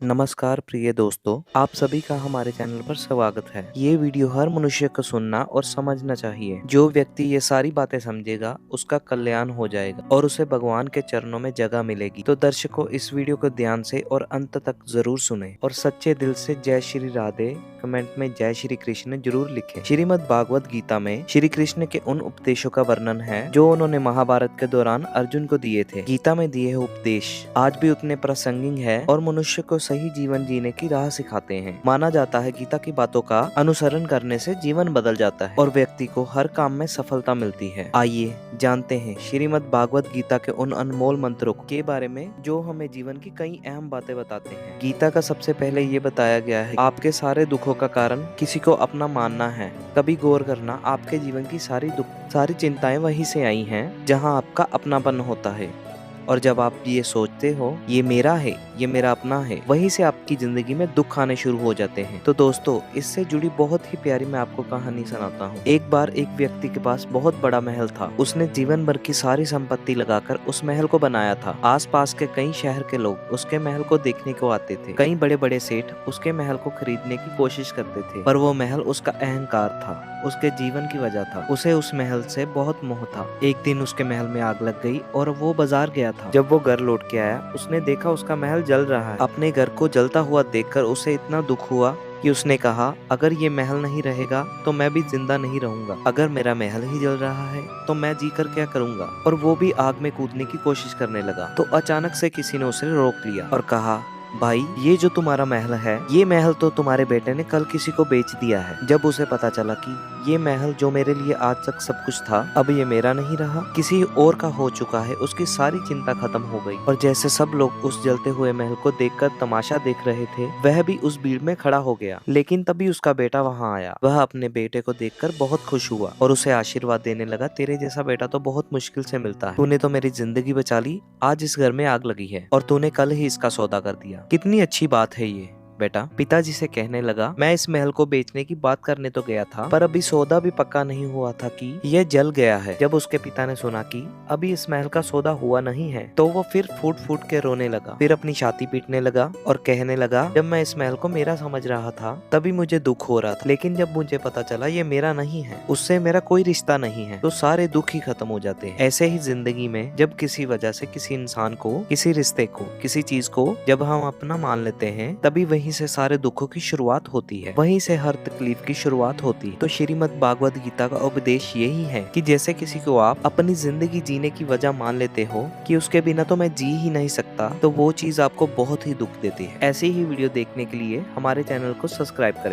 नमस्कार प्रिय दोस्तों, आप सभी का हमारे चैनल पर स्वागत है। ये वीडियो हर मनुष्य को सुनना और समझना चाहिए। जो व्यक्ति ये सारी बातें समझेगा उसका कल्याण हो जाएगा और उसे भगवान के चरणों में जगह मिलेगी। तो दर्शकों, इस वीडियो को ध्यान से और अंत तक जरूर सुने और सच्चे दिल से जय श्री राधे कमेंट में जय श्री कृष्ण जरूर लिखें। श्रीमद् भागवत गीता में श्री कृष्ण के उन उपदेशों का वर्णन है जो उन्होंने महाभारत के दौरान अर्जुन को दिए थे। गीता में दिए हुए उपदेश आज भी उतने प्रासंगिक है और मनुष्य को सही जीवन जीने की राह सिखाते हैं। माना जाता है गीता की बातों का अनुसरण करने से जीवन बदल जाता है और व्यक्ति को हर काम में सफलता मिलती है। आइए जानते हैं श्रीमद् भागवत गीता के उन अनमोल मंत्रों के बारे में जो हमें जीवन की कई अहम बातें बताते हैं। गीता का सबसे पहले ये बताया गया है, आपके सारे दुखों का कारण किसी को अपना मानना है। कभी गौर करना, आपके जीवन की सारी चिंताएं वहीं से आई हैं जहां आपका अपनापन होता है। और जब आप ये सोचते हो ये मेरा है, ये मेरा अपना है, वहीं से आपकी जिंदगी में दुख आने शुरू हो जाते हैं। तो दोस्तों, इससे जुड़ी बहुत ही प्यारी मैं आपको कहानी सुनाता हूँ। एक बार एक व्यक्ति के पास बहुत बड़ा महल था। उसने जीवन भर की सारी संपत्ति लगाकर उस महल को बनाया था। आसपास के कई शहर के लोग उसके महल को देखने को आते थे। कई बड़े बड़े सेठ उसके महल को खरीदने की कोशिश करते थे, पर वो महल उसका अहंकार था, उसके जीवन की वजह था। उसे उस महल से बहुत मोह था। एक दिन उसके महल में आग लग गई और वो बाजार गया था। जब वो घर लौट के आया, उसने देखा उसका महल जल रहा है। अपने घर को जलता हुआ देखकर उसे इतना दुख हुआ कि उसने कहा, अगर ये महल नहीं रहेगा तो मैं भी जिंदा नहीं रहूंगा। अगर मेरा महल ही जल रहा है तो मैं जीकर क्या करूंगा। और वो भी आग में कूदने की कोशिश करने लगा। तो अचानक से किसी ने उसे रोक लिया और कहा, भाई, ये जो तुम्हारा महल है, ये महल तो तुम्हारे बेटे ने कल किसी को बेच दिया है। जब उसे पता चला कि ये महल जो मेरे लिए आज तक सब कुछ था, अब ये मेरा नहीं रहा, किसी और का हो चुका है, उसकी सारी चिंता खत्म हो गई। और जैसे सब लोग उस जलते हुए महल को देखकर तमाशा देख रहे थे, वह भी उस भीड़ में खड़ा हो गया। लेकिन तभी उसका बेटा वहां आया। वह अपने बेटे को देखकर बहुत खुश हुआ और उसे आशीर्वाद देने लगा, तेरे जैसा बेटा तो बहुत मुश्किल से मिलता है। तूने तो मेरी जिंदगी बचा ली। आज इस घर में आग लगी है और तूने कल ही इसका सौदा कर दिया। कितनी अच्छी बात है ये बेटा। पिताजी से कहने लगा, मैं इस महल को बेचने की बात करने तो गया था, पर अभी सौदा भी पक्का नहीं हुआ था कि यह जल गया है। जब उसके पिता ने सुना कि अभी इस महल का सौदा हुआ नहीं है, तो वो फिर फूट फूट के रोने लगा। फिर अपनी छाती पीटने लगा और कहने लगा, जब मैं इस महल को मेरा समझ रहा था तभी मुझे दुख हो रहा था, लेकिन जब मुझे पता चला ये मेरा नहीं है, उससे मेरा कोई रिश्ता नहीं है, तो सारे दुख ही खत्म हो जाते हैं। ऐसे ही जिंदगी में जब किसी वजह से किसी इंसान को, किसी रिश्ते को, किसी चीज को जब हम अपना मान लेते हैं, तभी वहीं से सारे दुखों की शुरुआत होती है, वहीं से हर तकलीफ की शुरुआत होती है। तो श्रीमद् भागवत गीता का उपदेश यही है कि जैसे किसी को आप अपनी जिंदगी जीने की वजह मान लेते हो कि उसके बिना तो मैं जी ही नहीं सकता, तो वो चीज आपको बहुत ही दुख देती है। ऐसी ही वीडियो देखने के लिए हमारे चैनल को सब्सक्राइब करें।